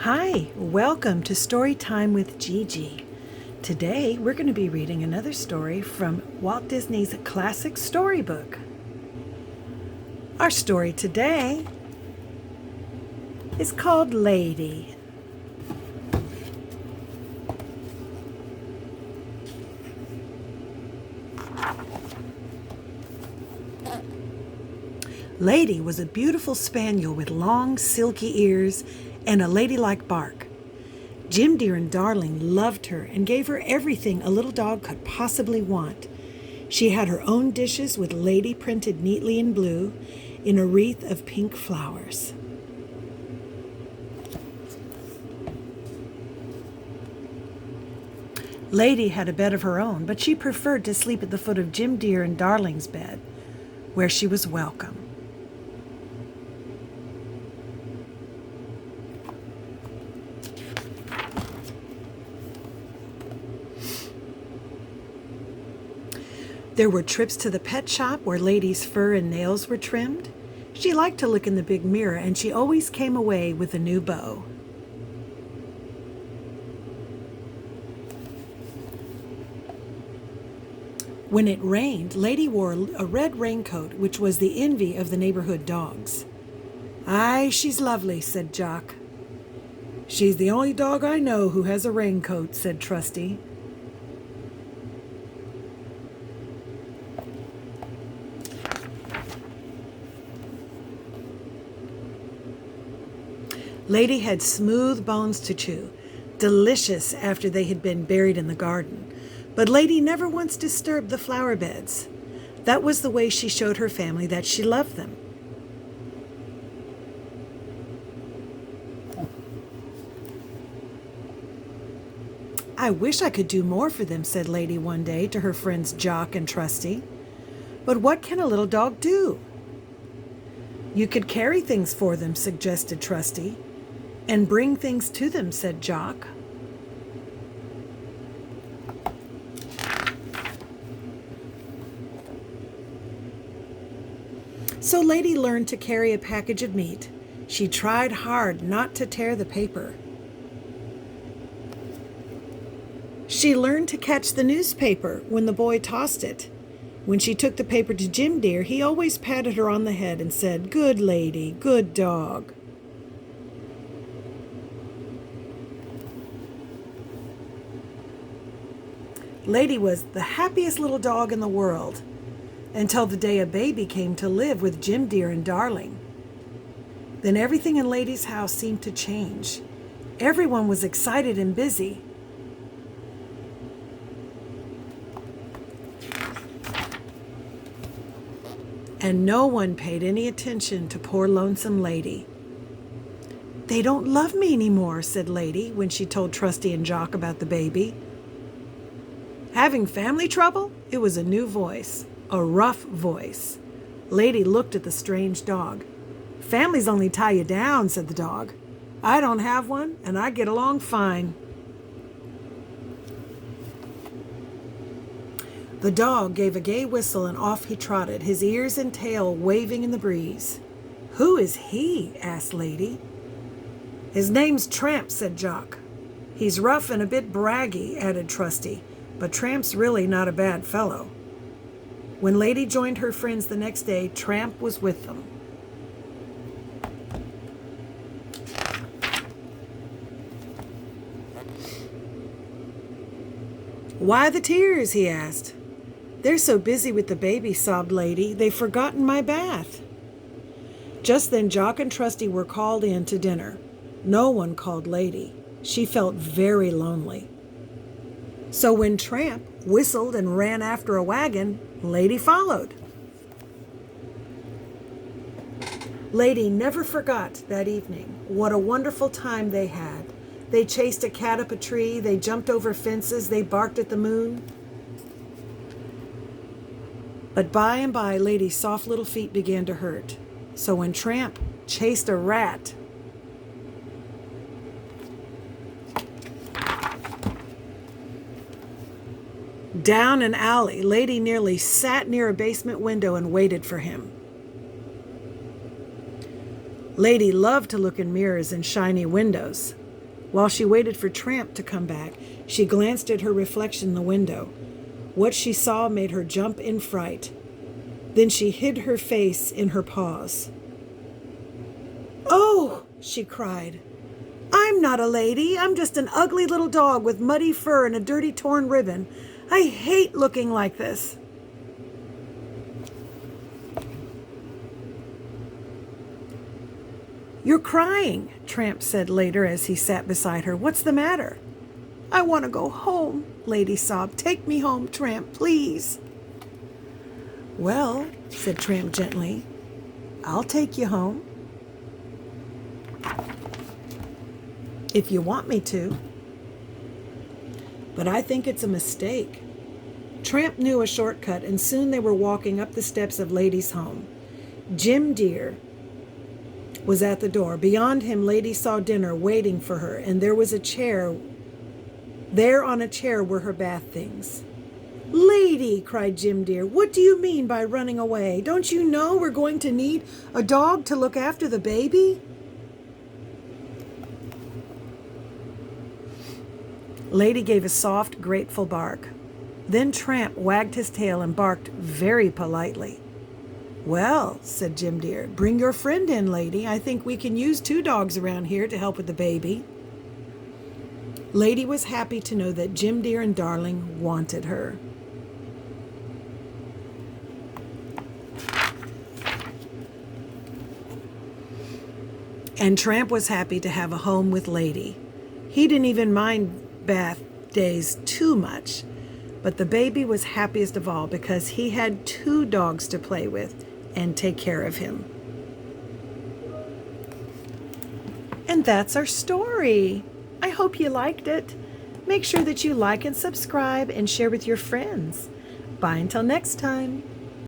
Hi, welcome to Story Time with Gigi. Today we're going to be reading another story from Walt Disney's classic storybook. Our story today is called Lady. Lady was a beautiful spaniel with long, silky ears and a ladylike bark. Jim Dear and Darling loved her and gave her everything a little dog could possibly want. She had her own dishes with Lady printed neatly in blue in a wreath of pink flowers. Lady had a bed of her own, but she preferred to sleep at the foot of Jim Dear and Darling's bed, where she was welcome. There were trips to the pet shop where Lady's fur and nails were trimmed. She liked to look in the big mirror, and she always came away with a new bow. When it rained, Lady wore a red raincoat, which was the envy of the neighborhood dogs. "Aye, she's lovely," said Jock. "She's the only dog I know who has a raincoat," said Trusty. Lady had smooth bones to chew, delicious after they had been buried in the garden. But Lady never once disturbed the flower beds. That was the way she showed her family that she loved them. "I wish I could do more for them," said Lady one day to her friends Jock and Trusty. "But what can a little dog do?" "You could carry things for them," suggested Trusty. "And bring things to them," said Jock. So Lady learned to carry a package of meat. She tried hard not to tear the paper. She learned to catch the newspaper when the boy tossed it. When she took the paper to Jim Dear, he always patted her on the head and said, "Good lady, good dog." Lady was the happiest little dog in the world until the day a baby came to live with Jim Dear and Darling. Then everything in Lady's house seemed to change. Everyone was excited and busy. And no one paid any attention to poor lonesome Lady. "They don't love me anymore," said Lady when she told Trusty and Jock about the baby. Having family trouble? It was a new voice, a rough voice. Lady looked at the strange dog. "Families only tie you down," said the dog. "I don't have one, and I get along fine." The dog gave a gay whistle and off he trotted, his ears and tail waving in the breeze. "Who is he?" asked Lady. "His name's Tramp," said Jock. "He's rough and a bit braggy," added Trusty, "but Tramp's really not a bad fellow." When Lady joined her friends the next day, Tramp was with them. "Why the tears?" he asked. "They're so busy with the baby," sobbed Lady. "They've forgotten my bath." Just then Jock and Trusty were called in to dinner. No one called Lady. She felt very lonely. So when Tramp whistled and ran after a wagon, Lady followed. Lady never forgot that evening. What a wonderful time they had. They chased a cat up a tree, they jumped over fences, they barked at the moon. But by and by, Lady's soft little feet began to hurt. So when Tramp chased a rat, down an alley, Lady nearly sat near a basement window and waited for him. Lady loved to look in mirrors and shiny windows. While she waited for Tramp to come back, she glanced at her reflection in the window. What she saw made her jump in fright. Then she hid her face in her paws. "Oh!" she cried. "I'm not a lady. I'm just an ugly little dog with muddy fur and a dirty torn ribbon. I hate looking like this." "You're crying," Tramp said later as he sat beside her. "What's the matter?" "I want to go home," Lady sobbed. "Take me home, Tramp, please." "Well," said Tramp gently, "I'll take you home. If you want me to. But I think it's a mistake." Tramp knew a shortcut, and soon they were walking up the steps of Lady's home. Jim Dear was at the door. Beyond him, Lady saw dinner waiting for her, and there was a chair. There on a chair were her bath things. "Lady," cried Jim Dear, "what do you mean by running away? Don't you know we're going to need a dog to look after the baby?" Lady gave a soft, grateful bark. Then Tramp wagged his tail and barked very politely. "Well," said Jim Dear, "bring your friend in, Lady. I think we can use 2 dogs around here to help with the baby." Lady was happy to know that Jim Dear and Darling wanted her. And Tramp was happy to have a home with Lady. He didn't even mind bath days too much, but the baby was happiest of all because he had 2 dogs to play with and take care of him. And that's our story. I hope you liked it. Make sure that you like and subscribe and share with your friends. Bye until next time.